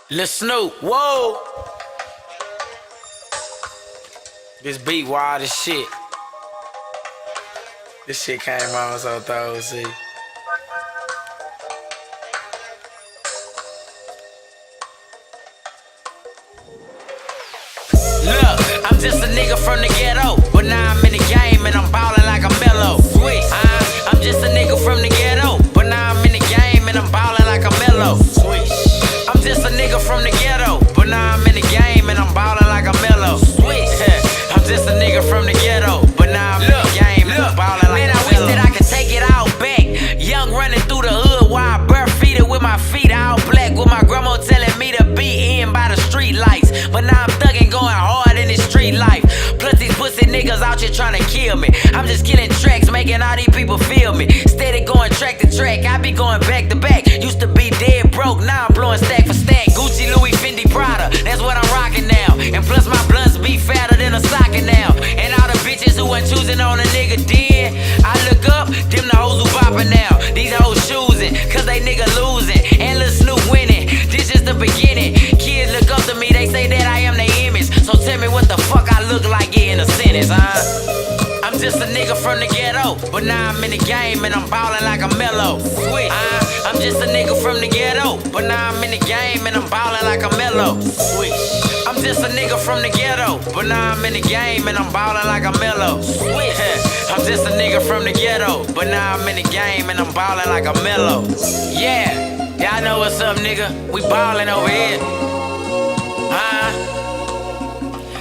Lil Snoop, whoa. This beat wild as shit. This shit came on so thorough, see. Look, I'm just a nigga from the ghetto, but now I'm in the game and I'm ballin' like a mellow. Switch. I'm just a nigga from the ghetto, but now I'm in the game and I'm ballin' like a mellow. Switch. I'm just a nigga from the ghetto, but now I'm in the game and I'm ballin' like a mellow. Switch. I'm just a nigga from the ghetto, but now I'm in the game and I'm ballin' like a mellow. Man, I wish that I could take it all back. Young running through the hood while I bare feet with my feet all black, with my grandma telling me to be in by the street lights. But now I'm thuggin' going hard in this street life. Plus these pussy niggas out here trying to kill me. I'm just killing tracks, making all these people feel me. Steady going track to track, I be going back to back. Used to be dead broke, now I'm blowing stack for stack. Gucci, Louis, Fendi, Prada, that's what I'm rocking now. And plus my blunts be fatter than a socket now. And all the bitches who ain't choosing on a nigga then, I look up, them the hoes who boppin' now. These hoes choosing, cause they nigga losing. And Lil Snoop winning, this is the beginning. Kids look up to me, they say that I am their image. So tell me what the fuck I look like in a sentence, huh? I'm just a nigga from the ghetto, but now I'm in the game and I'm ballin' like a mellow. Switch. I'm just a nigga from the ghetto, but now I'm in the game and I'm ballin' like a mellow. Switch. I'm just a nigga from the ghetto, but now I'm in the game and I'm ballin' like a mellow. Switch. I'm just a nigga from the ghetto, but now I'm in the game and I'm ballin' like a mellow. Yeah, y'all know what's up, nigga. We ballin' over here.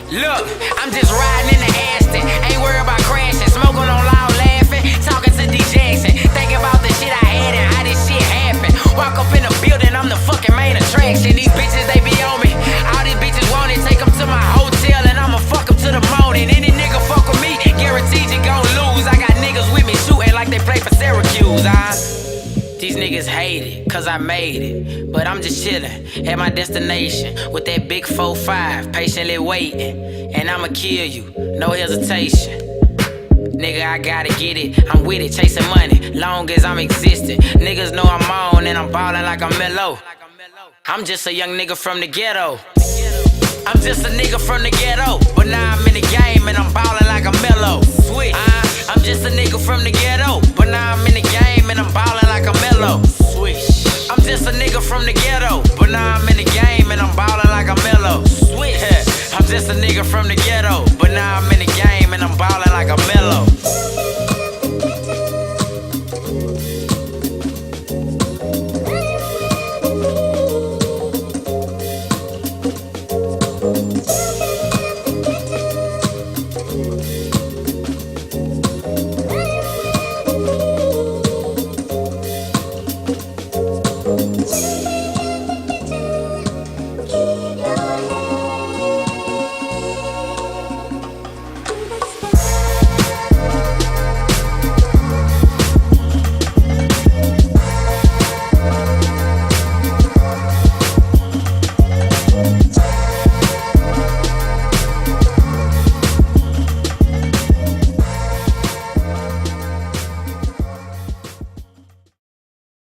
Look, I'm just riding in the Aston, ain't worried about crashing, smoking on loud, laughing, talking to D Jackson, thinking about the shit I had and how this shit happened. Walk up in the building, I'm the fucking main attraction. These bitches, they be on me. All these bitches want it, take them to my hotel and I'ma fuck them to the morning. Any nigga fuck with me, guaranteed you gon' lose. I got niggas with me shooting like they play for Syracuse, These niggas hate it, cause I made it. But I'm just chillin' at my destination with that big 4-5, patiently waiting. And I'ma kill you, no hesitation. Nigga, I gotta get it, I'm with it, chasing money, long as I'm existing. Niggas know I'm on and I'm ballin' like I'm mellow. I'm just a young nigga from the ghetto. I'm just a nigga from the ghetto, but now I'm in the game and I'm ballin' like a mellow. Switch. I'm just a nigga from the ghetto, but now I'm in the game and I'm ballin' like a mellow. Switch. I'm just a nigga from the ghetto, but now I'm in the game and I'm ballin' like a mellow. Switch. I'm just a nigga from the ghetto,